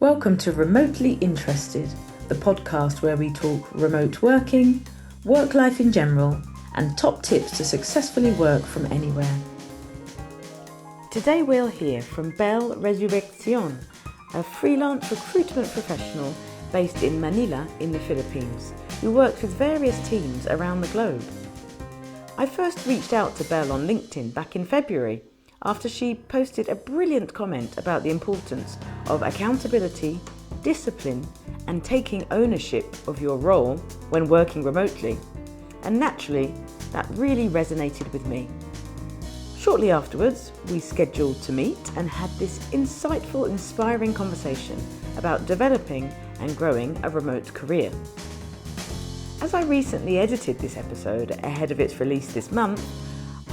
Welcome to Remotely Interested, the podcast where we talk remote working, work life in general, and top tips to successfully work from anywhere. Today we'll hear from Belle Resurreccion, a freelance recruitment professional based in Manila in the Philippines, who works with various teams around the globe. I first reached out to Belle on LinkedIn back in February after she posted a brilliant comment about the importance of accountability, discipline, and taking ownership of your role when working remotely. And naturally, that really resonated with me. Shortly afterwards, we scheduled to meet and had this insightful, inspiring conversation about developing and growing a remote career. As I recently edited this episode ahead of its release this month,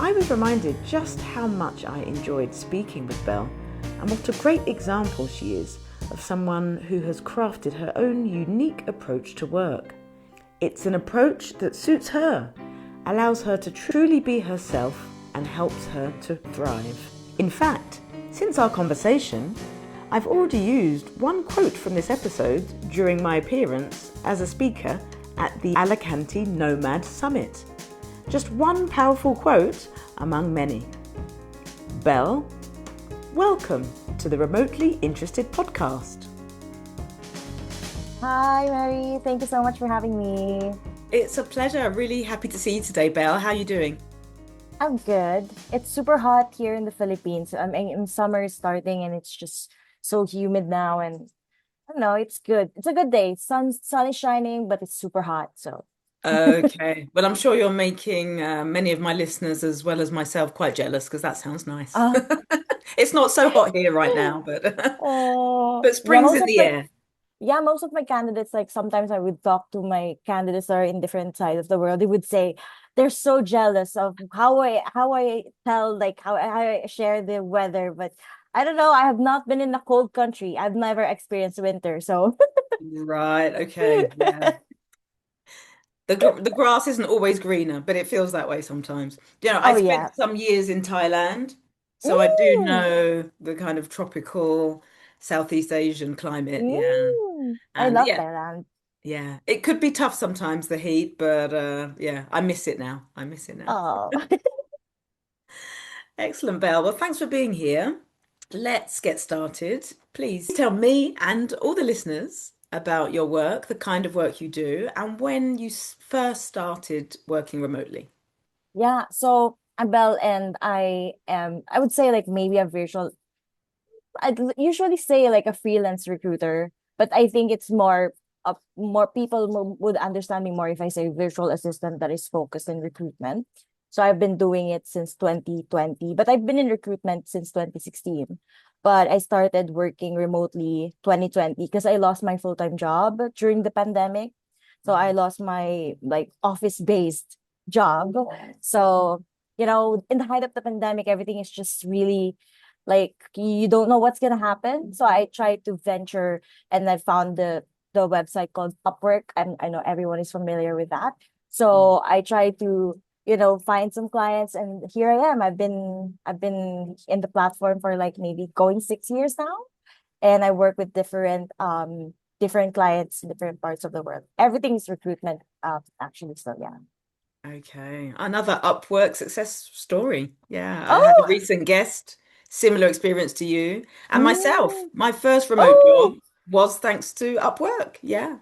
I was reminded just how much I enjoyed speaking with Belle and what a great example she is of someone who has crafted her own unique approach to work. It's an approach that suits her, allows her to truly be herself, and helps her to thrive. In fact, since our conversation, I've already used one quote from this episode during my appearance as a speaker at the Alicante Nomad Summit. Just one powerful quote among many. Belle, welcome to the Remotely Interested podcast. Hi, Mary. Thank you so much for having me. It's a pleasure. Really happy to see you today, Belle. How are you doing? I'm good. It's super hot here in the Philippines. I mean, summer is starting and it's just so humid now. And I don't know, it's good. It's a good day. Sun is shining, but it's super hot. So Okay. Well, I'm sure you're making many of my listeners, as well as myself, quite jealous because that sounds nice. uh, It's not so hot here right now, but but yeah, spring's in the air. most of my candidates, like sometimes I would talk to my candidates that are in different sides of the world. They would say they're so jealous of how I tell, like how I share the weather, but I don't know. I have not been in a cold country. I've never experienced winter, so Right. Okay. Yeah. The grass isn't always greener, but it feels that way sometimes. I oh spent yeah. some years in Thailand, so I do Mm, know the kind of tropical Southeast Asian climate. Yeah. I And love yeah, Thailand. yeah. It could be tough sometimes, the heat, but yeah, I miss it now. I miss it now. Oh, Excellent, Belle. Well, thanks for being here. Let's get started. Please tell me and all the listeners about your work, the kind of work you do, and when you first started working remotely. yeah. So I'm Belle, and I am. I would say like maybe a virtual. Usually say like a freelance recruiter, but I think it's more people would understand me more if I say virtual assistant that is focused in recruitment. So I've been doing it since 2020, but I've been in recruitment since 2016. But I started working remotely 2020 because I lost my full-time job during the pandemic. So I lost my like office-based job. So, in the height of the pandemic, everything is just really like you don't know what's gonna happen. So I tried to venture and I found the website called Upwork, and I know everyone is familiar with that. Mm. So I tried to, find some clients, and here I am. I've been in the platform for like maybe going 6 years now, and I work with different clients in different parts of the world. Everything is recruitment, actually. So yeah. Okay, another Upwork success story. Yeah, I had a Oh, recent guest, similar experience to you, and myself. mm, My first remote job oh, was thanks to Upwork. Yeah.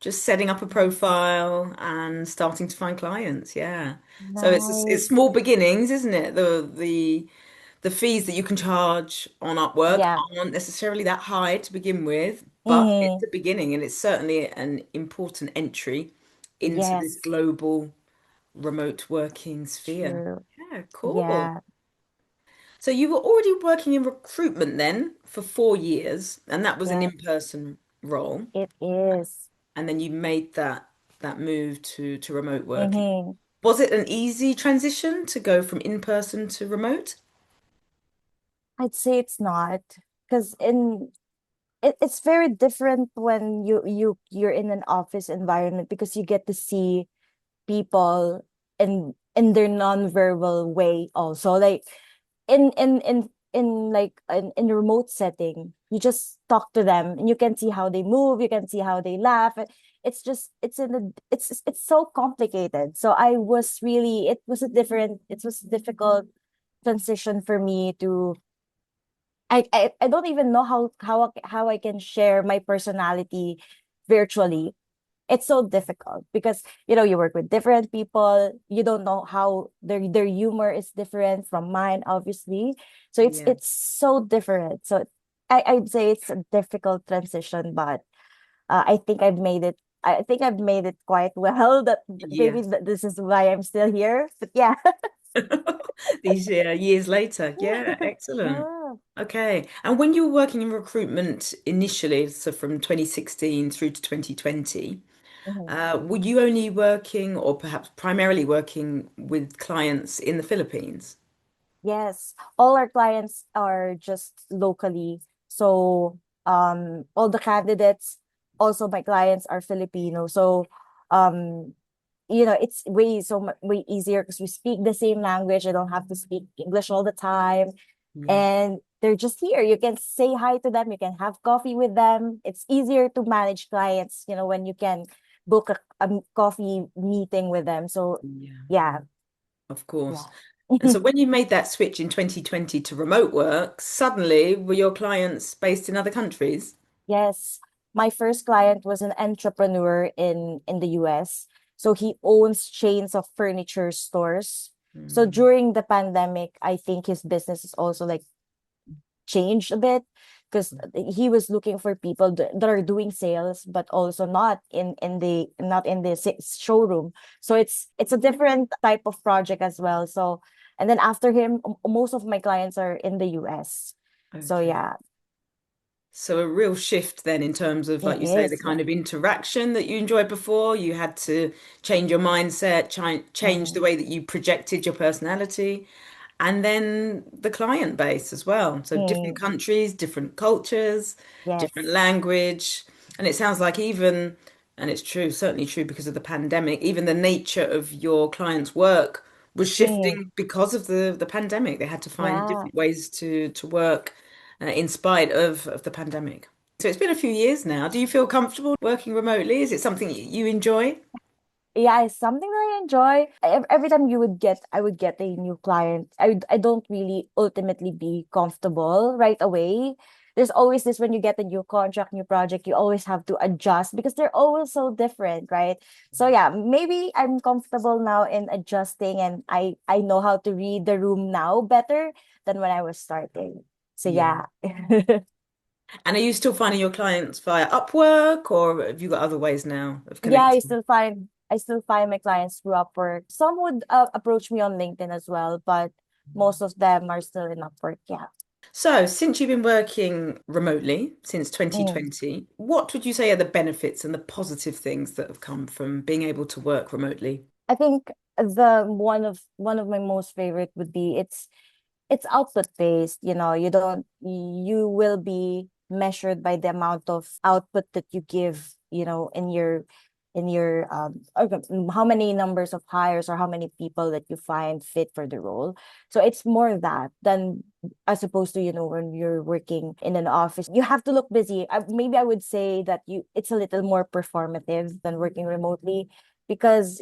Just setting up a profile and starting to find clients. Yeah. So it's nice. small beginnings, isn't it? The fees that you can charge on Upwork Yeah. aren't necessarily that high to begin with, but it's Mm-hmm. the beginning and it's certainly an important entry into this Yes. global remote working sphere. True. Yeah, cool. Yeah. So you were already working in recruitment then for 4 years, and that was an Yeah. in-person role. It is. And then you made that move to remote working. Mm-hmm. Was it an easy transition to go from in-person to remote? I'd say it's not, because it's very different when you're in an office environment because you get to see people in their nonverbal way also. Like in in a remote setting, you just talk to them and you can see how they move, you can see how they laugh. It's just it's so complicated. So I was really it was a difficult transition for me to I don't even know how I can share my personality virtually. It's so difficult because you work with different people, you don't know how their humor is different from mine, obviously. So Yeah. it's so different. So I'd say it's a difficult transition, but I think I've made it quite well. That maybe Yes. this is why I'm still here. But yeah. These years later. Yeah, excellent. Yeah. Okay. And when you were working in recruitment initially, so from 2016 through to 2020, Mhm. were you only working or perhaps primarily working with clients in the Philippines? Yes, all our clients are just locally. So, all the candidates, also my clients are Filipino. So, um, it's way easier because we speak the same language. I don't have to speak English all the time, Yeah. and they're just here. You can say hi to them. You can have coffee with them. It's easier to manage clients, when you can book a coffee meeting with them. So, Yeah, yeah, of course. yeah. And so when you made that switch in 2020 to remote work, suddenly were your clients based in other countries? Yes, my first client was an entrepreneur in the US. So he owns chains of furniture stores. So Mm, during the pandemic, I think his business is also like changed a bit because he was looking for people that are doing sales but also not in the showroom. So it's a different type of project as well. So and then after him, most of my clients are in the US. So okay. yeah, So a real shift then in terms of, it like you say, the is. kind of interaction that you enjoyed before. You had to change your mindset, change the Mm, way that you projected your personality, and then the client base as well. So different mm. countries, different cultures, different Yes. language. And it sounds like even, and it's true, certainly true because of the pandemic, even the nature of your clients' work was Mm, shifting because of the pandemic. They had to find yeah. different ways to work in spite of the pandemic. So it's been a few years now. Do you feel comfortable working remotely? Is it something you enjoy? Yeah, it's something that I enjoy. Every time I would get a new client. I don't really ultimately be comfortable right away. There's always this when you get a new contract, new project, you always have to adjust because they're always so different, right? So yeah, maybe I'm comfortable now in adjusting and I know how to read the room now better than when I was starting. So Yeah. yeah. And are you still finding your clients via Upwork, or have you got other ways now of Yeah, connecting? I still find my clients through Upwork. Some would approach me on LinkedIn as well, but most of them are still in Upwork. Yeah. So, since you've been working remotely since Mm. 2020, what would you say are the benefits and the positive things that have come from being able to work remotely? I think the one of my most favorite would be it's output based. You will be measured by the amount of output that you give, how many numbers of hires or how many people that you find fit for the role. So it's more that than as opposed to, when you're working in an office, you have to look busy. Maybe I would say that you it's a little more performative than working remotely because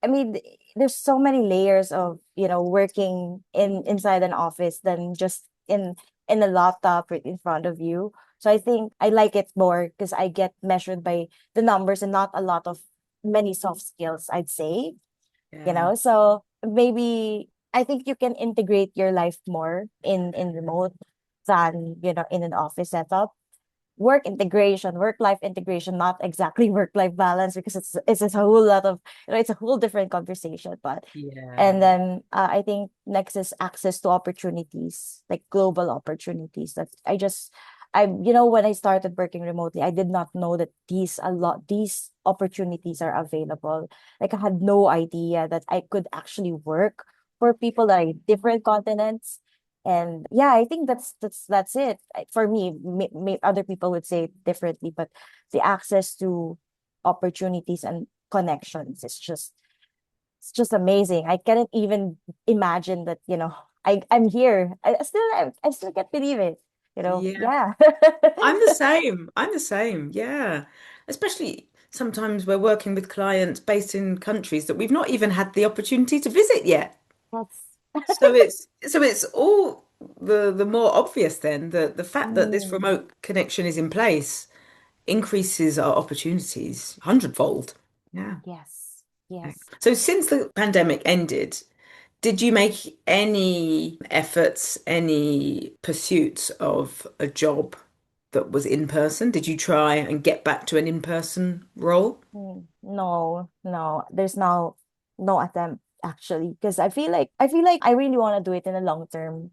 I mean, there's so many layers of working inside an office than just in a laptop right in front of you. So I think I like it more because I get measured by the numbers and not a lot of many soft skills, I'd say. Yeah. So maybe I think you can integrate your life more in remote than in an office setup. Work integration, work life integration, not exactly work life balance because it's a whole lot of it's a whole different conversation. But Yeah. and then I think next is access to opportunities, like global opportunities. That when I started working remotely, I did not know that these opportunities are available. Like I had no idea that I could actually work for people that are in different continents. And yeah, I think that's it. For me. Other people would say it differently, but the access to opportunities and connections is just it's just amazing. I cannot even imagine that, I'm here. I still can't believe it. Yeah. Yeah. I'm the same. I'm the same. Yeah. Especially sometimes we're working with clients based in countries that we've not even had the opportunity to visit yet. That's So it's all the more obvious then that the fact that this mm, remote connection is in place increases our opportunities hundredfold. Yeah. yes. Okay. Yes. So since the pandemic ended, did you make any efforts, any pursuits of a job that was in person? Did you try and get back to an in-person role? No, no. There's no attempt actually because I feel like I really want to do it in the long term.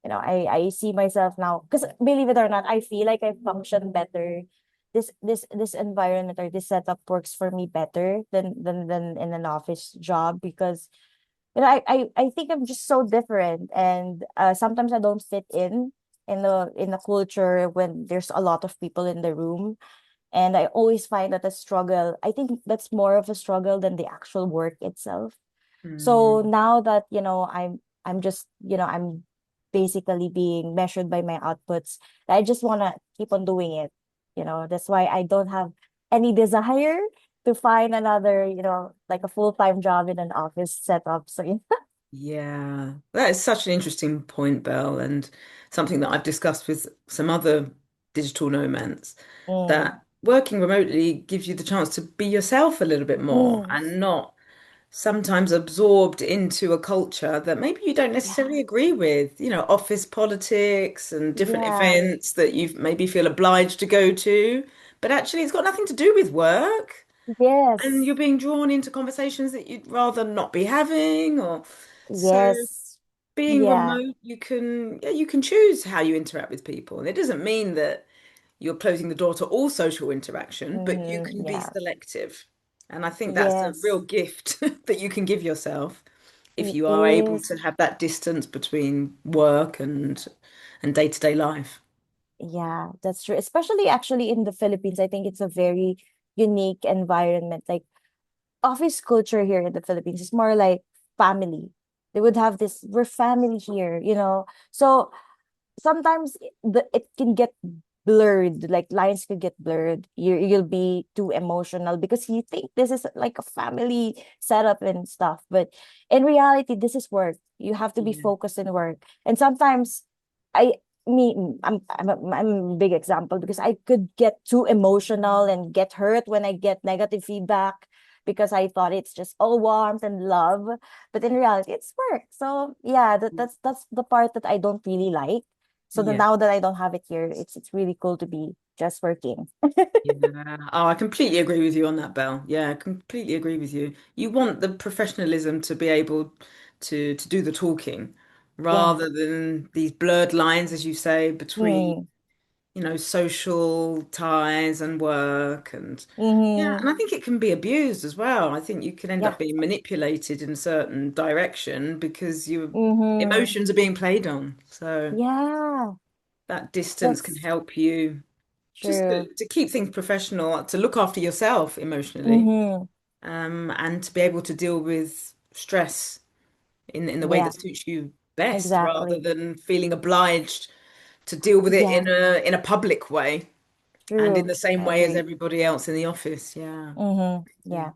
I see myself now because believe it or not, I feel like I function better. This environment or this setup works for me better than in an office job because I think I'm just so different and sometimes I don't fit in the culture when there's a lot of people in the room, and I always find that a struggle. I think that's more of a struggle than the actual work itself. So Hmm. now that, I'm just, I'm basically being measured by my outputs, I just want to keep on doing it. That's why I don't have any desire to find another, like a full-time job in an office setup. So, yeah. Yeah, that is such an interesting point, Belle, and something that I've discussed with some other digital nomads, Mm, that working remotely gives you the chance to be yourself a little bit more mm, and not sometimes absorbed into a culture that maybe you don't necessarily yeah, agree with, office politics and different yeah, events that you maybe feel obliged to go to, but actually it's got nothing to do with work. And yes, you're being drawn into conversations that you'd rather not be having, or so yes, being yeah, remote, you can choose how you interact with people. And it doesn't mean that you're closing the door to all social interaction, but you can be yeah, selective. And I think that's a real yes, gift that you can give yourself if it you are able is. to have that distance between work and day-to-day life. Yeah, that's true. Especially actually in the Philippines, I think it's a very unique environment. Like office culture here in the Philippines is more like family. They would have this, we're family here. So sometimes it can get blurred, like lines could get blurred. You'll be too emotional because you think this is like a family setup and stuff, but in reality this is work. You have to be Yeah. focused in work, and sometimes I I'm a big example because I could get too emotional and get hurt when I get negative feedback because I thought it's just all warmth and love, but in reality it's work. So yeah, that's the part that I don't really like. So Yeah. now that I don't have it here, it's really cool to be just working. Yeah. Oh, I completely agree with you on that, Belle. Yeah, I completely agree with you. You want the professionalism to be able to do the talking Yeah. rather than these blurred lines, as you say, between, Mm. social ties and work and yeah, Mm-hmm. and I think it can be abused as well. I think you can end Yeah. up being manipulated in a certain direction because your Mm-hmm. emotions are being played on. So Yeah. that distance can That's help you just true. to keep things professional, to look after yourself emotionally, Mm-hmm. and to be able to deal with stress in the way Yeah, that suits you best, rather exactly. than feeling obliged to deal with it Yeah, in a public way and in true. the same I way as agree. everybody else in the office. Yeah, Mm-hmm. really, Yeah.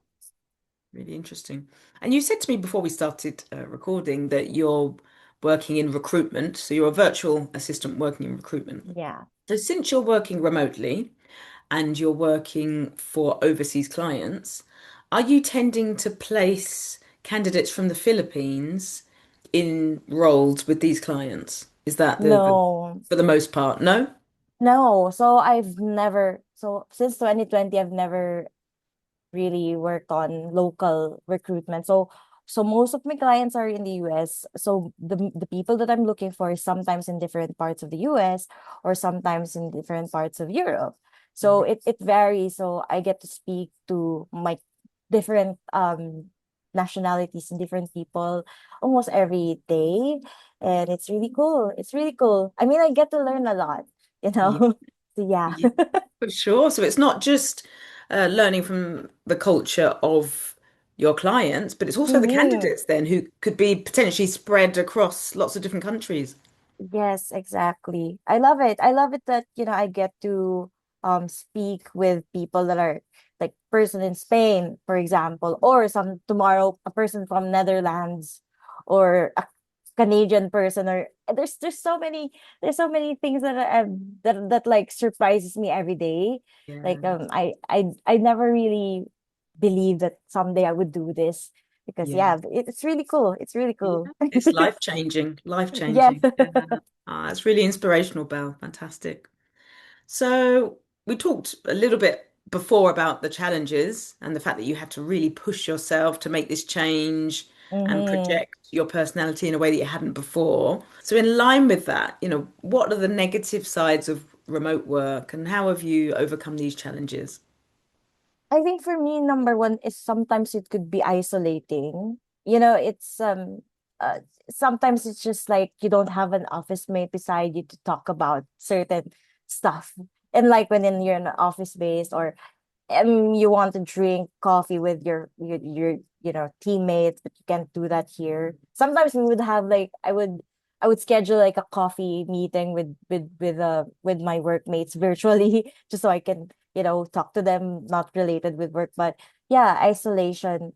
really interesting. And you said to me before we started recording that you're working in recruitment, so you're a virtual assistant working in recruitment. Yeah. So since you're working remotely, and you're working for overseas clients, are you tending to place candidates from the Philippines in roles with these clients? Is that the No. for the most part? No? No. So since 2020, I've never really worked on local recruitment. So most of my clients are in the US. So the people that I'm looking for is sometimes in different parts of the US or sometimes in different parts of Europe. So Right. it varies. So I get to speak to my different nationalities and different people almost every day. And it's really cool. It's really cool. I mean, I get to learn a lot, you Yeah, know. So yeah. yeah, for sure. So it's not just learning from the culture of your clients, but it's also the Mm-hmm. candidates then who could be potentially spread across lots of different countries. Yes, exactly. I love it. I love it that, I get to speak with people that are like person in Spain, for example, or some tomorrow a person from Netherlands or a Canadian person or there's so many things that that like surprises me every day. Like Yeah, I never really believed that someday I would do this because yeah. yeah, it's really cool. It's really Yeah, cool. it's life changing, life Yes. changing. Yeah. It's really inspirational, Belle. Fantastic. So we talked a little bit before about the challenges and the fact that you had to really push yourself to make this change and Mm-hmm. project your personality in a way that you hadn't before. So in line with that, what are the negative sides of remote work and how have you overcome these challenges? I think for me, number one is sometimes it could be isolating. It's uh, sometimes it's just like you don't have an office mate beside you to talk about certain stuff. And like when you're in an office space or you want to drink coffee with your teammates, but you can't do that here. Sometimes we would have like I would schedule like a coffee meeting with my workmates virtually just so I can talk to them not related with work. But yeah, isolation.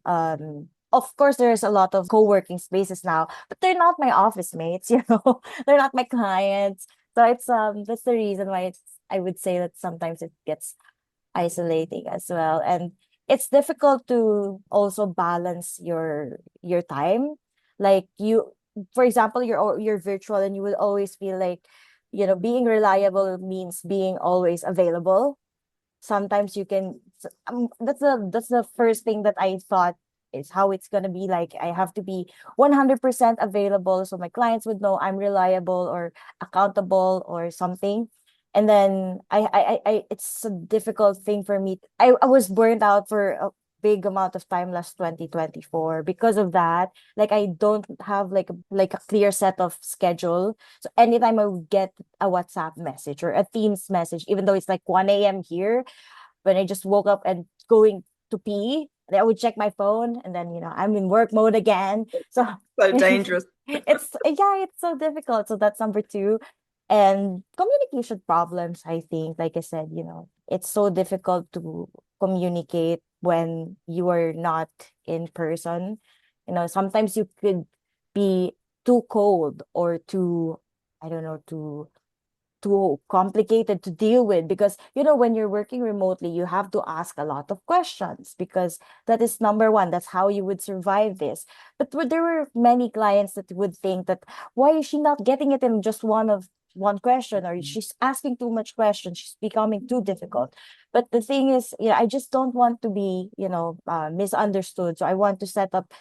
Of course there's a lot of co-working spaces now, but they're not my office mates. They're not my clients. So it's that's the reason why I would say that sometimes it gets isolating as well, and it's difficult to also balance your time. Like you, for example, you're virtual and you will always feel like being reliable means being always available. Sometimes you can that's the first thing that I thought is how it's going to be. Like I have to be 100% available so my clients would know I'm reliable or accountable or something. And then it's a difficult thing for me. I was burned out for a big amount of time last 2024 because of that. Like I don't have like a clear set of schedule. So anytime I would get a WhatsApp message or a Teams message, even though it's like 1 a.m. here, when I just woke up and going to pee, then I would check my phone and then I'm in work mode again. So So dangerous. it's so difficult. So that's number two. And communication problems, I think, like I said, it's so difficult to communicate when you are not in person. Sometimes you could be too cold or too, I don't know, too complicated to deal with because when you're working remotely you have to ask a lot of questions because that is number one, that's how you would survive this. But there were many clients that would think that why is she not getting it in just one question, or she's asking too much questions, she's becoming too difficult. But the thing is, I just don't want to be misunderstood, so I want to set up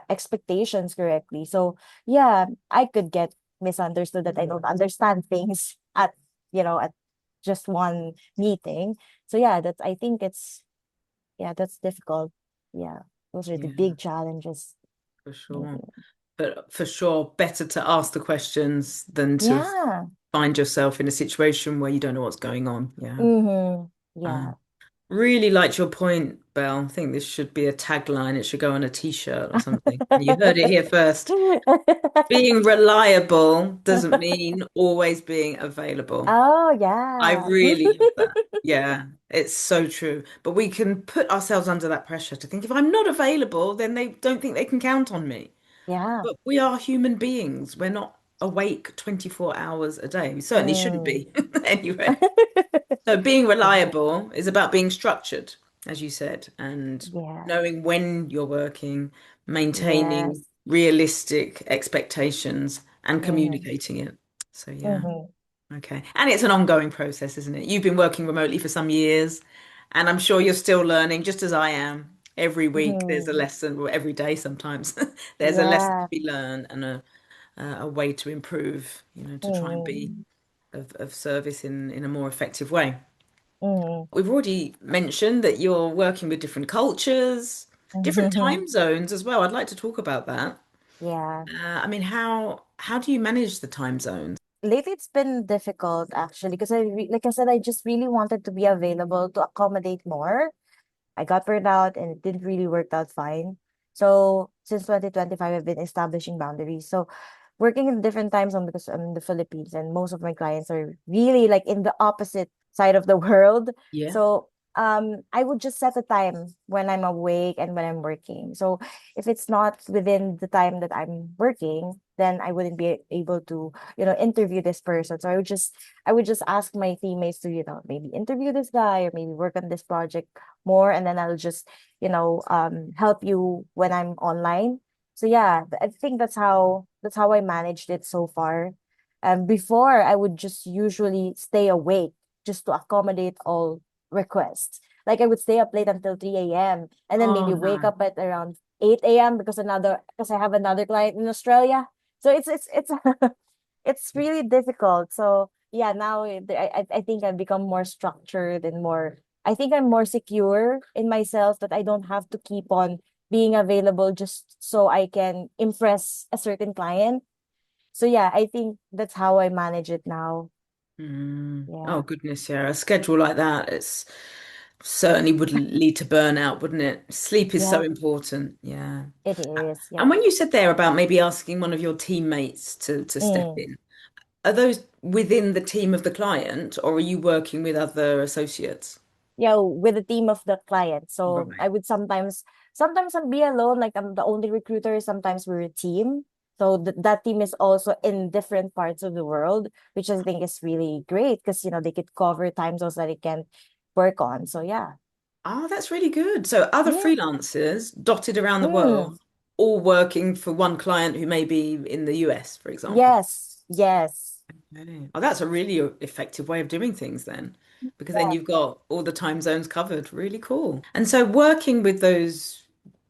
expectations correctly. So yeah, I could get misunderstood that I don't understand things at just one meeting. So yeah, that's I think it's yeah, that's difficult. Yeah. Those are the Yeah, big challenges. for sure. Mhm. But for sure, better to ask the questions than to Yeah. find yourself in a situation where you don't know what's going on. Yeah. Mm-hmm. Uh, Yeah. really liked your point, Belle. I think this should be a tagline. It should go on a t-shirt or something. You heard it here first. Being reliable doesn't mean always being available. Oh I yeah. really love that. Yeah, it's so true. But we can put ourselves under that pressure to think if I'm not available, then they don't think they can count on me. Yeah. But we are human beings. We're not awake 24 hours a day. We certainly shouldn't Mm. be anyway. So being reliable is about being structured, as you said, and Yeah. knowing when you're working, maintaining Yes. realistic expectations and Mm-hmm. communicating it. So yeah. Mm-hmm. Okay. And it's an ongoing process, isn't it? You've been working remotely for some years, and I'm sure you're still learning, just as I am. Every week there's a Mm-hmm. lesson, or every day sometimes there's a lesson to Yeah. be learned and a way to improve, to try and be Mm-hmm. of service in a more effective way. Mm-hmm. We've already mentioned that you're working with different cultures, different time zones as well. I'd like to talk about that. Yeah. I mean, how do you manage the time zones? Lately it's been difficult actually because like I said, I just really wanted to be available to accommodate more. I got burned out and it didn't really work out fine. So since 2025, I've been establishing boundaries. So working in different time zone because I'm in the Philippines and most of my clients are really like in the opposite side of the world. Yeah. So I would just set a time when I'm awake and when I'm working. So if it's not within the time that I'm working, then I wouldn't be able to, interview this person. So I would just ask my teammates to, maybe interview this guy or maybe work on this project more, and then I'll just, help you when I'm online. So yeah, I think that's how I managed it so far. Before I would just usually stay awake just to accommodate all requests. Like I would stay up late until 3 a.m. and then Oh maybe wake no. up at around 8 a.m. because I have another client in Australia. So it's it's really difficult. So yeah, now I think I've become more structured and more, I think I'm more secure in myself that I don't have to keep on being available just so I can impress a certain client. So yeah, I think that's how I manage it now. Oh Yeah, goodness, yeah. A schedule like that, it's certainly would lead to burnout, wouldn't it? Sleep is so yeah, important. Yeah. it is. And Yeah. when you said there about maybe asking one of your teammates to step Mm. in, are those within the team of the client or are you working with other associates? Yeah, with a team of the client. So Right. I would sometimes I'll be alone, like I'm the only recruiter, sometimes we're a team. So that team is also in different parts of the world, which I think is really great because they could cover time zones that they can work on. So yeah. Oh, that's really good. So other Yeah. freelancers dotted around the Mm. world, all working for one client who may be in the US, for example. Yes. Yes. Okay. Oh, that's a really effective way of doing things then, because then Yeah. you've got all the time zones covered. Really cool. And so working with those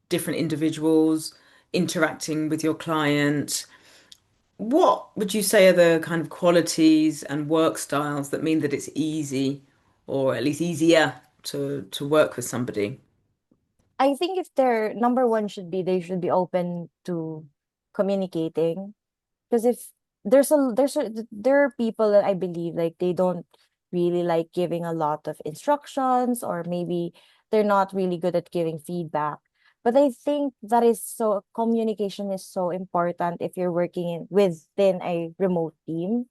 different individuals, interacting with your client, what would you say are the kind of qualities and work styles that mean that it's easy or at least easier to work with somebody? I think if their number one should be they should be open to communicating. Because if there are people that I believe like they don't really like giving a lot of instructions, or maybe they're not really good at giving feedback. But I think that is so communication is so important if you're working within a remote team.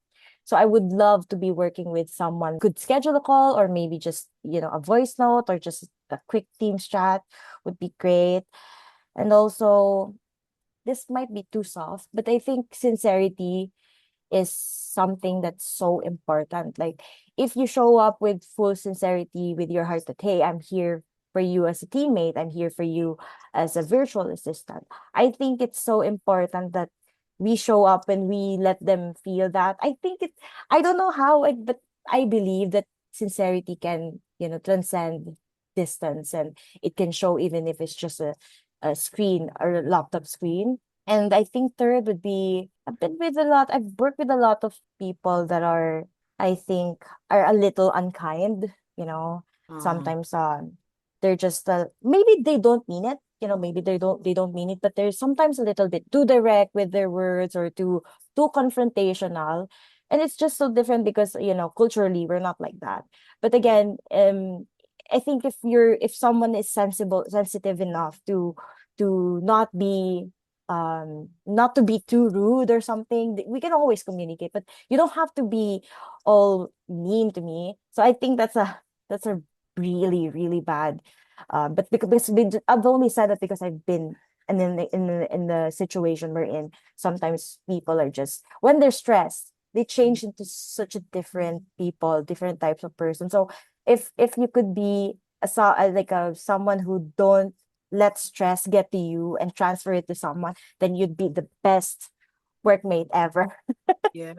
So I would love to be working with someone could schedule a call or maybe just, a voice note or just a quick Teams chat would be great. And also, this might be too soft, but I think sincerity is something that's so important. Like, if you show up with full sincerity, with your heart that, hey, I'm here for you as a teammate, I'm here for you as a virtual assistant. I think it's so important that we show up and we let them feel that. I don't know how, but I believe that sincerity can, transcend distance, and it can show even if it's just a screen or a laptop screen. And I think third would be I've worked with a lot of people that I think, are a little unkind, Oh, sometimes they're just, maybe they don't mean it, maybe they don't mean it, but they're sometimes a little bit too direct with their words or too confrontational. And it's just so different because, culturally we're not like that. But again, I think if someone is sensitive enough to not to be too rude or something, we can always communicate, but you don't have to be all mean to me. So I think that's a really really bad, but I've only said that because I've been, and then in the situation we're in, sometimes people are just, when they're stressed, they change into such a different people, different types of person. So if you could be like a someone who don't let stress get to you and transfer it to someone, then you'd be the best workmate ever. yeah.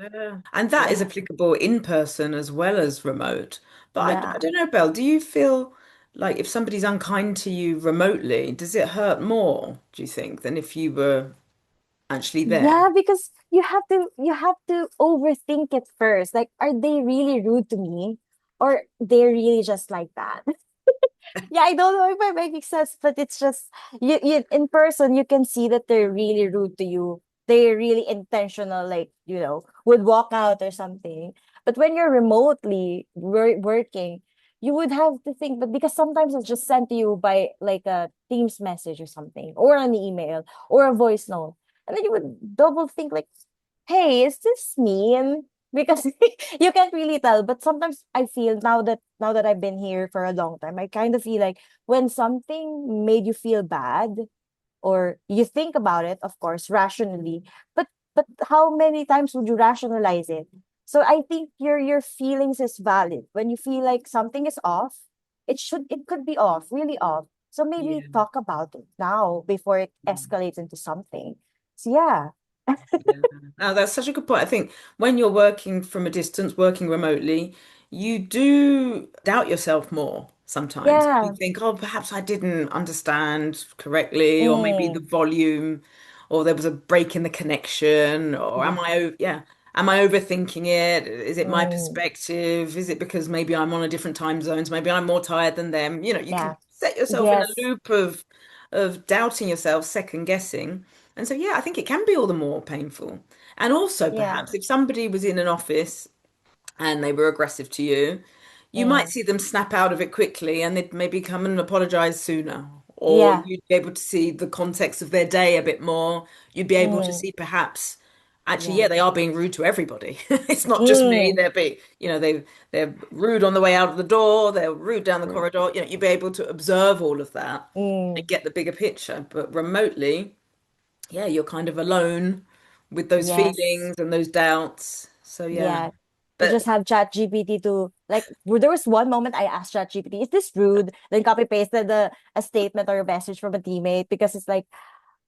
And that is Yeah. applicable in person as well as remote. But I Yeah. don't know, Belle, do you feel like if somebody's unkind to you remotely, does it hurt more, do you think, than if you were actually there? Yeah, because you have to overthink it first. Like, are they really rude to me? Or they're really just like that? Yeah, I don't know if I'm making sense, but it's just, you in person you can see that they're really rude to you. They're really intentional, like, would walk out or something. But when you're remotely working, you would have to think, but because sometimes it's just sent to you by like a Teams message or something, or an email, or a voice note. And then you would double think like, hey, is this me? And because you can't really tell. But sometimes I feel now that I've been here for a long time, I kind of feel like when something made you feel bad, or you think about it, of course, rationally, but how many times would you rationalize it? So I think your feelings is valid. When you feel like something is off, it could be off, really off. So maybe Yeah. talk about it now before it escalates into something. So yeah. Yeah. Oh, that's such a good point. I think when you're working from a distance, working remotely, you do doubt yourself more sometimes. You Yeah. think, oh, perhaps I didn't understand correctly, or maybe the Mm, volume, or there was a break in the connection, or yeah. am I overthinking it? Is it my Mm, perspective? Is it because maybe I'm on a different time zone, so maybe I'm more tired than them? You know, you yeah. can set yourself in a Yes. loop of doubting yourself, second guessing. And so, yeah, I think it can be all the more painful. And also, Yeah. perhaps if somebody was in an office and they were aggressive to you, you might Mm, see them snap out of it quickly and they'd maybe come and apologize sooner. Or yeah. you'd be able to see the context of their day a bit more. You'd be able to Mm, see perhaps, actually, yeah. yeah, they are being rude to everybody. It's not just me. Mm, They're rude on the way out of the door, they're rude down the true. corridor. You know, you'd be able to observe all of that and Mm, get the bigger picture. But remotely, yeah, you're kind of alone with those yes. feelings and those doubts. So yeah. Yeah. You just But have Chat GPT to like there was one moment I asked Chat GPT, is this rude? Then copy pasted a statement or a message from a teammate because it's like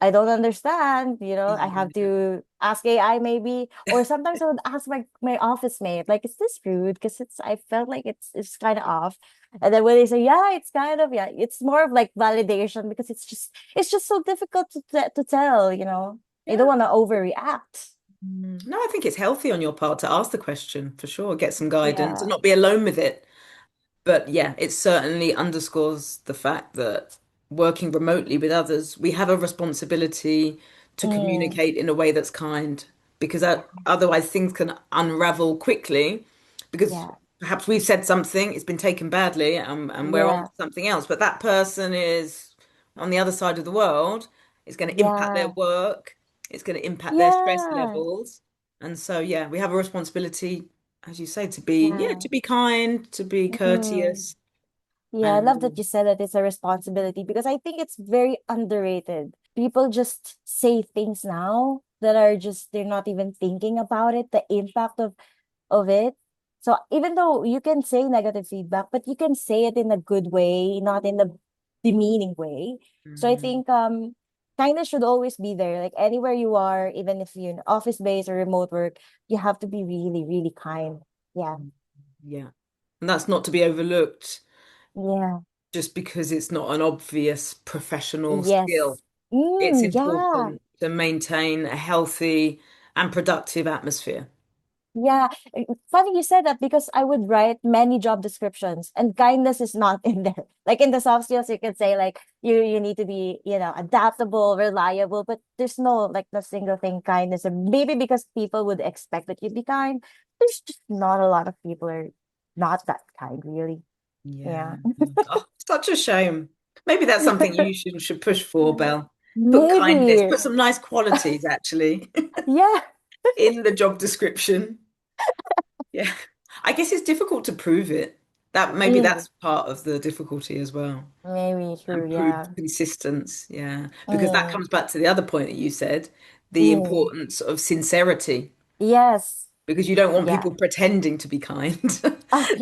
I don't understand, I have yeah, to ask AI maybe. Or sometimes I would ask my office mate, like, is this rude? Because I felt like it's kind of off. And then when they say, yeah, it's kind of, yeah, it's more of like validation because it's just so difficult to tell, you know. You don't yeah. want to overreact. No, I think it's healthy on your part to ask the question for sure, get some guidance and Yeah. not be alone with it. But yeah, it certainly underscores the fact that working remotely with others, we have a responsibility to Mm, communicate in a way that's kind, because otherwise things can unravel quickly. Because yeah. perhaps we've said something, it's been taken badly, and we're on to Yeah. something else. But that person is on the other side of the world. It's going to impact their Yeah. work. It's going to impact their stress Yeah. levels. And so, yeah, we have a responsibility, as you say, to be, yeah, Yeah. to be kind, to be Mm. courteous. Yeah, I love that And you said that it's a responsibility because I think it's very underrated. People just say things now that are just they're not even thinking about it, the impact of it. So even though you can say negative feedback, but you can say it in a good way, not in the demeaning way. So I mm, think kindness should always be there. Like anywhere you are, even if you're in office based or remote work, you have to be really, really kind. Yeah. yeah. And that's not to be overlooked Yeah. just because it's not an obvious professional skill. Yes. It's Yeah. important to maintain a healthy and productive atmosphere. Yeah. Funny you said that because I would write many job descriptions and kindness is not in there. Like in the soft skills, you can say like you need to be, adaptable, reliable, but there's no like no single thing kindness. And maybe because people would expect that you'd be kind, there's just not a lot of people are not that kind, really. Yeah. Yeah. Oh, such a shame. Maybe that's something you should push for, Belle. Put kindness, Maybe. put some nice qualities actually Yeah. in the job description. Yeah. I guess it's difficult to prove it. That maybe Mm, that's part of the difficulty as well. maybe true. And prove Yeah. consistence. Yeah. Because that Mm, comes back to the other point that you said, the mm. importance of sincerity. Yes. Because you don't want Yeah. people pretending to be kind.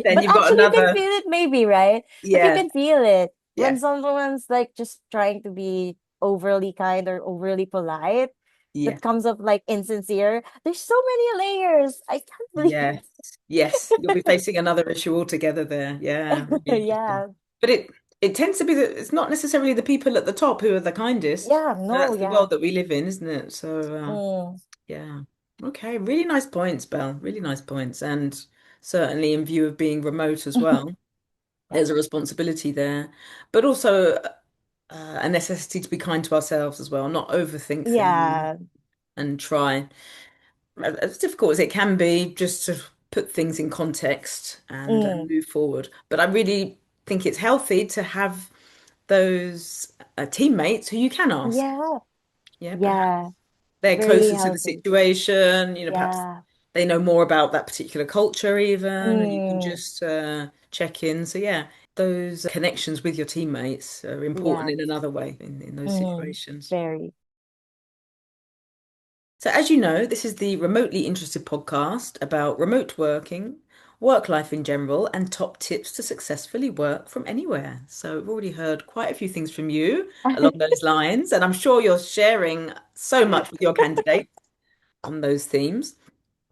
Then But you've got actually, you can another, feel it, maybe, right? Like you yeah, can feel it when yeah, someone's like just trying to be overly kind or overly polite. yeah, That comes up like insincere. There's so many layers. I can't believe. yes, yes. You'll be facing another issue altogether there. Yeah, really interesting. Yeah. But it tends to be that it's not necessarily the people at the top who are the kindest. Yeah. And No. that's the Yeah. world that we live in, isn't it? So Mm, yeah. Okay, really nice points, Belle. Really nice points. And certainly in view of being remote as well, there's a responsibility there, but also a necessity to be kind to ourselves as well, not overthink things yeah. and try. As difficult as it can be, just to put things in context and Mm. move forward. But I really think it's healthy to have those teammates who you can ask. Yeah. Yeah, perhaps Yeah. they're Very closer to the healthy. situation, perhaps Yeah. they know more about that particular culture even, and you can Mm. just check in. So yeah, those connections with your teammates are important Yeah. in another way in those Mm. situations. Very. So, as you know, this is the Remotely Interested podcast about remote working, work life in general, and top tips to successfully work from anywhere. So, we've already heard quite a few things from you along those lines, and I'm sure you're sharing so much with your candidate on those themes.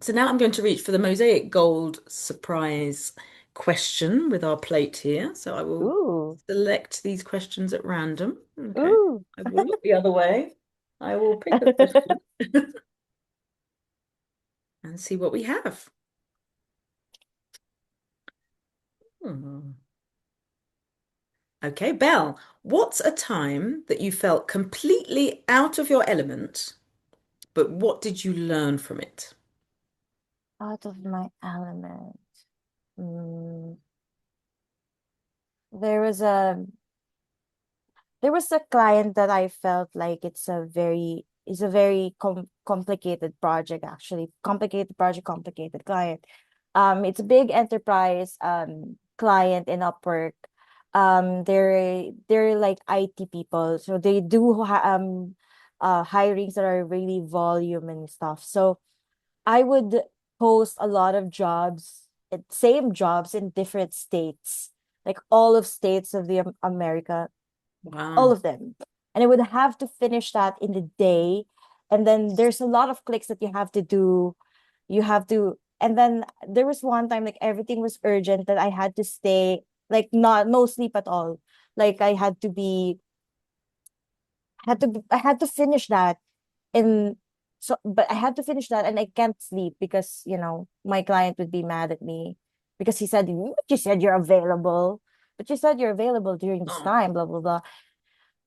So, now I'm going to reach for the Mosaic Gold surprise question with our plate here. So, I will Ooh. select these questions at random. Okay. Ooh. I will look the other way. I will pick a question and see what we have. Hmm. Okay, Belle, what's a time that you felt completely out of your element, but what did you learn from it? Out of my element. Mm. There was a there was a client that I felt like it's a very complicated project, actually. Complicated project, complicated client. It's a big enterprise client in Upwork. They're like IT people, so they do hirings that are really volume and stuff. So I would post a lot of jobs, same jobs in different states, like all of states of the America, all Wow. of them. And I would have to finish that in the day. And then there's a lot of clicks that you have to do. You have to, and then there was one time like everything was urgent that I had to stay, like not no sleep at all. Like I had to finish that. And so but I had to finish that and I can't sleep because, my client would be mad at me because he said, "But you said you're available. But you said you're available during this Oh, time, blah blah blah."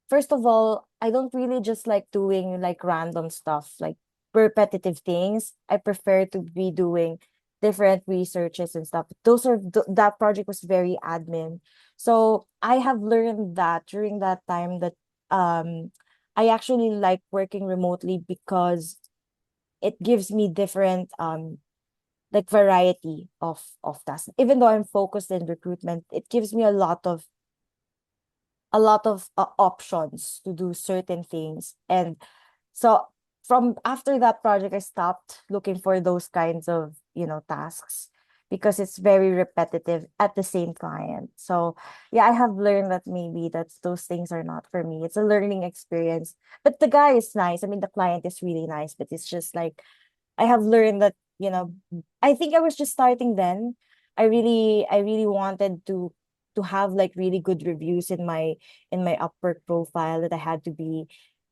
First of all, I don't really just like doing like random stuff, like repetitive things. I prefer to be doing different researches and stuff. That project was very admin. So I have learned that during that time that um I actually like working remotely because it gives me different like variety of tasks. Even though I'm focused in recruitment, it gives me a lot of options to do certain things. And so from after that project, I stopped looking for those kinds of, tasks because it's very repetitive at the same client. So yeah, I have learned that maybe those things are not for me. It's a learning experience. But the guy is nice. I mean, the client is really nice, but it's just like I have learned that, I think I was just starting then. I really wanted to have like really good reviews in my Upwork profile, that I had to be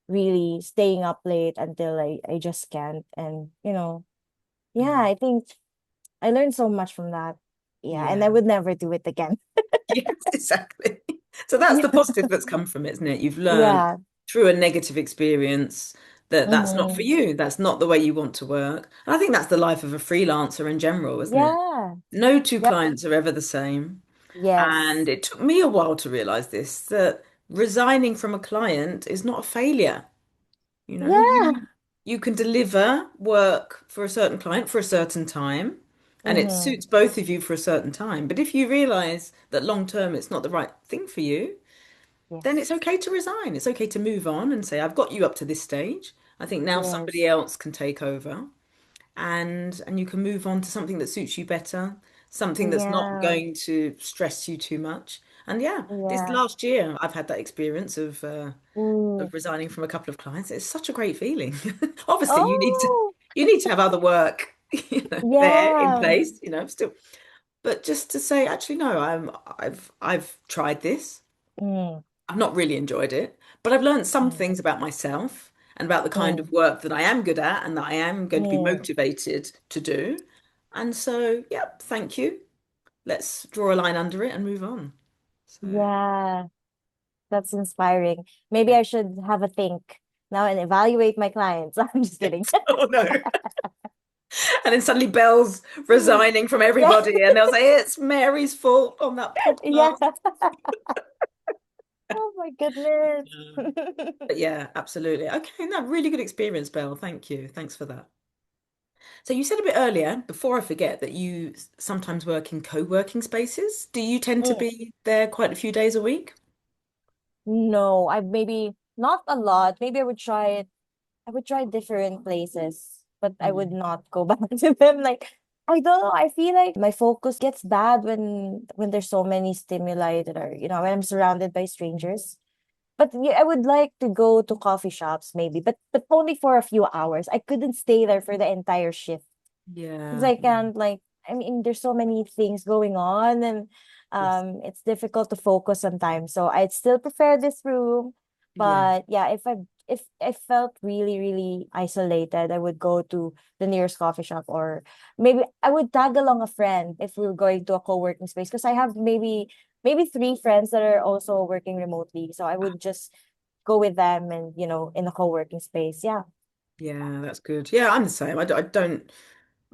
really staying up late until I just can't. And yeah, mm, I think I learned so much from that. Yeah, and I yeah. would never do it again. Yes, exactly. So that's the positive that's come from it, isn't it? You've learned Yeah. through a negative experience that that's not for Mm-hmm. you. That's not the way you want to work. And I think that's the life of a freelancer in general, isn't it? Yeah. No two Yep. clients are ever the same. And Yes. it took me a while to realize this, that resigning from a client is not a failure. You know, Yeah. you can deliver work for a certain client for a certain time, and it Mm-hmm. suits both of you for a certain time. But if you realize that long term it's not the right thing for you, then it's Yes. okay to resign. It's okay to move on and say, I've got you up to this stage. I think now somebody Yes. else can take over, and you can move on to something that suits you better, something that's not Yeah. going to stress you too much. And yeah, this Yeah. last year I've had that experience Ooh. of resigning from a couple of clients. It's such a great feeling. Obviously, Oh, you need to have other work, there in yeah. place, still. But just to say, actually, no, I've tried this. Mm, I've not really enjoyed it, but I've learned some mm, things about myself and about the kind mm, of work that I am good at and that I am going to be mm. motivated to do. And so, yeah, thank you. Let's draw a line under it and move on. So, Yeah, that's inspiring. Maybe yeah. I should have a think now and evaluate my clients. I'm just kidding. Oh no. And then suddenly Belle's resigning from Yeah. everybody, and they'll say it's Mary's fault on that Yeah. podcast. Oh my goodness. Yeah. But yeah, absolutely. Okay, no, really good experience, Belle. Thank you. Thanks for that. So you said a bit earlier, before I forget, that you sometimes work in co-working spaces. Do you tend to Mm. be there quite a few days a week? No, I maybe not a lot. Maybe I would try it. I would try different places, but I would Mm. not go back to them. Like, I don't know. I feel like my focus gets bad when there's so many stimuli that are, when I'm surrounded by strangers. But yeah, I would like to go to coffee shops maybe, but only for a few hours. I couldn't stay there for the entire shift. Because Yeah, I can't like I mean there's so many things going on, and yes, it's difficult to focus sometimes. So I'd still prefer this room. yeah, But yeah, if I felt really, really isolated, I would go to the nearest coffee shop, or maybe I would tag along a friend if we were going to a co-working space, because I have maybe three friends that are also working remotely. So I would just go with them, and in a co-working space. Yeah. yeah. That's good. Yeah, I'm the same. I don't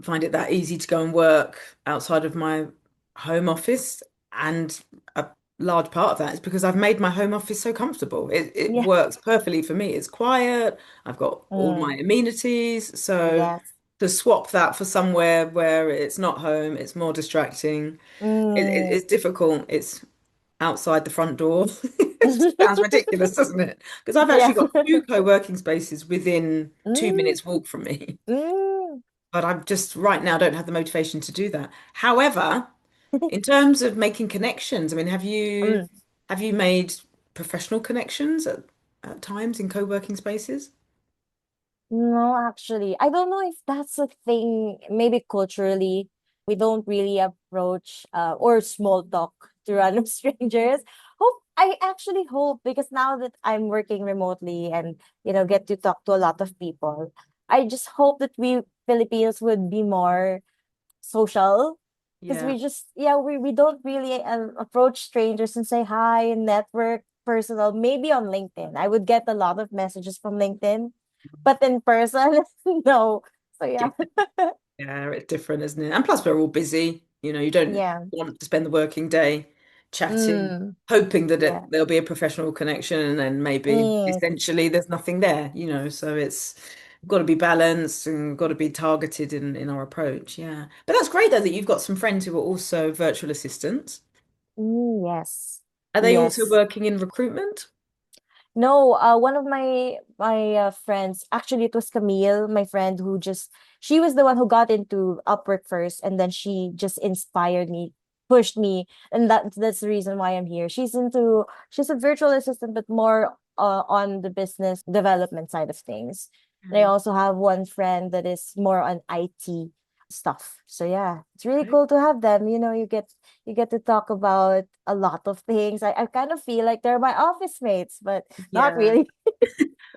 find it that easy to go and work outside of my home office. And a large part of that is because I've made my home office so comfortable. It Yeah. works perfectly for me. It's quiet. I've got all my Mm, amenities. So yes. to swap that for somewhere where it's not home, it's more distracting. Mm. It's difficult. It's outside the front door. It sounds ridiculous, doesn't it? Because I've Yeah. actually got two co-working spaces within two Mm, minutes walk from me. mm, But I'm just right now don't have the motivation to do that. However, in terms of making connections, I mean, mm. have you made professional connections at times in co-working spaces? No, actually, I don't know if that's a thing. Maybe culturally, we don't really approach or small talk to random strangers. I actually hope, because now that I'm working remotely and get to talk to a lot of people, I just hope that we Filipinos would be more social, because Yeah. we don't really approach strangers and say hi and network personal. Maybe on LinkedIn I would get a lot of messages from LinkedIn, but in person no. So yeah. Yeah, it's different, isn't it? And plus, we're all busy. You don't Yeah. want to spend the working day chatting, Mm, hoping that yeah. there'll be a professional connection, and then maybe Mm, essentially there's nothing there. So it's got to be balanced and got to be targeted in our approach. Yeah. But that's great, though, that you've got some friends who are also virtual assistants. yes. Are they also Yes. working in recruitment? No, one of my friends, actually it was Camille, my friend, who just she was the one who got into Upwork first, and then she just inspired me, pushed me, and that's the reason why I'm here. She's a virtual assistant, but more on the business development side of things. And I Mm. also have one friend that is more on IT stuff. So yeah, it's really Right. cool to have them. You get to talk about a lot of things. I kind of feel like they're my office mates, but not Yeah. really.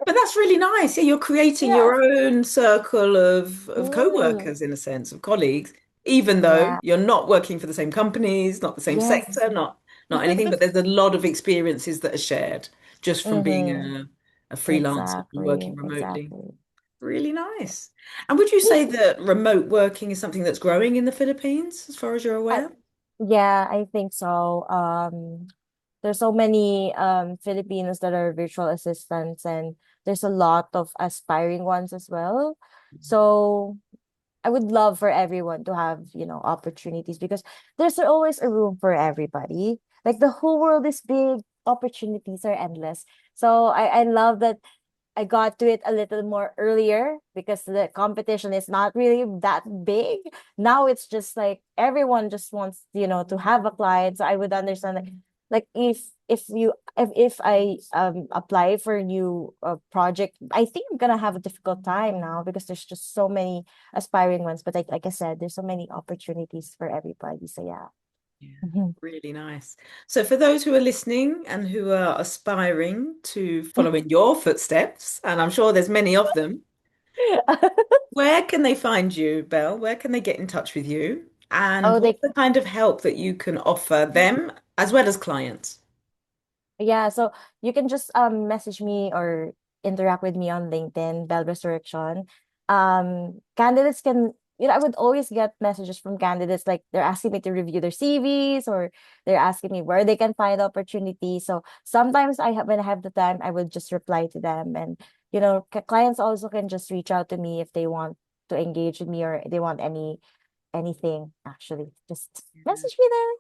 But that's really nice. Yeah, you're creating Yeah. your own circle of Mm, co-workers in a sense, of colleagues, even though yeah. you're not working for the same companies, not the same Yes. sector, not anything, but there's a lot of experiences that are shared just from being Mm-hmm. a freelancer and working Exactly. remotely. Exactly. Really nice. And would you say that remote working is something that's growing in the Philippines, as far as you're I, aware? yeah, I think so. There's so many Filipinos that are virtual assistants, and there's a lot of aspiring ones as well. So I would love for everyone to have, opportunities, because there's always a room for everybody. Like, the whole world is big, opportunities are endless. So I love that I got to it a little more earlier, because the competition is not really that big. Now it's just like everyone just wants, to have a client. So I would understand that, like, if I apply for a new project, I think I'm gonna have a difficult time now, because there's just so many aspiring ones. But like I said, there's so many opportunities for everybody. So yeah. Yeah, Mhm. really nice. So, for those who are listening and who are aspiring to follow in your footsteps, and I'm sure there's many of them, where can they find you, Belle? Where can they get in touch with you? And Oh, what's the kind of help that you can offer them as well as clients? yeah, so you can just message me or interact with me on LinkedIn, Belle Resurrection. Candidates can I would always get messages from candidates like they're asking me to review their CVs, or they're asking me where they can find opportunities. So sometimes when I have the time, I will just reply to them. And clients also can just reach out to me if they want to engage with me, or they want anything actually. Just message me there.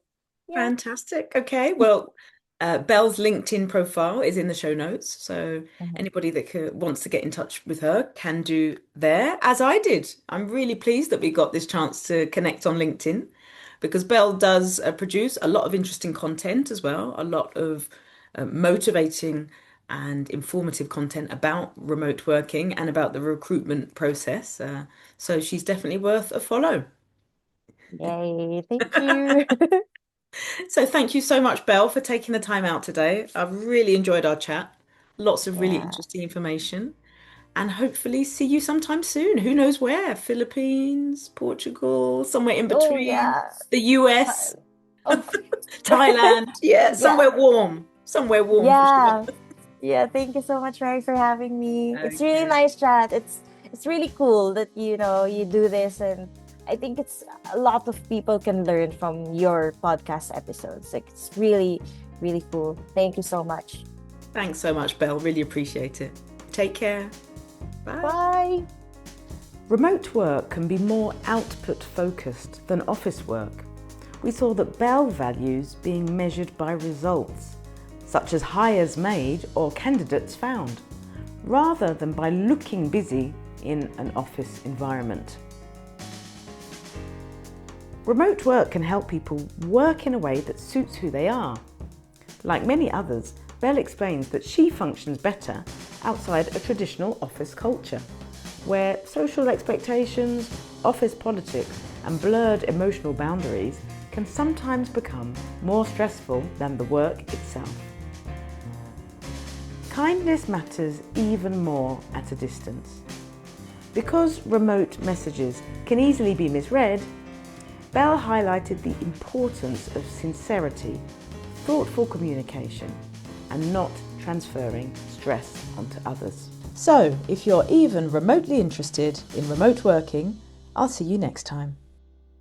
Yeah. Fantastic. Okay. Well, Belle's LinkedIn profile is in the show notes. So Mhm. anybody that wants to get in touch with her can do there, as I did. I'm really pleased that we got this chance to connect on LinkedIn because Belle does produce a lot of interesting content as well, a lot of motivating and informative content about remote working and about the recruitment process. So she's definitely worth a follow. Yay. Thank you. So thank you so much, Belle, for taking the time out today. I've really enjoyed our chat. Lots of really Yeah. interesting information. And hopefully see you sometime soon. Who knows where? Philippines, Portugal, somewhere in Oh, between. yeah. The US, Oh, Thailand. Yeah, yeah. somewhere warm. Somewhere warm for sure. Yeah. Yeah, thank you so much, Mary, for having me. It's really Okay. nice chat. It's really cool that you do this, and I think it's a lot of people can learn from your podcast episodes. Like, it's really, really cool. Thank you so much. Thanks so much, Belle. Really appreciate it. Take care. Bye. Bye. Remote work can be more output focused than office work. We saw that Belle values being measured by results, such as hires made or candidates found, rather than by looking busy in an office environment. Remote work can help people work in a way that suits who they are. Like many others, Belle explains that she functions better outside a traditional office culture, where social expectations, office politics, and blurred emotional boundaries can sometimes become more stressful than the work itself. Kindness matters even more at a distance. Because remote messages can easily be misread, Belle highlighted the importance of sincerity, thoughtful communication, and not transferring stress onto others. So, if you're even remotely interested in remote working, I'll see you next time.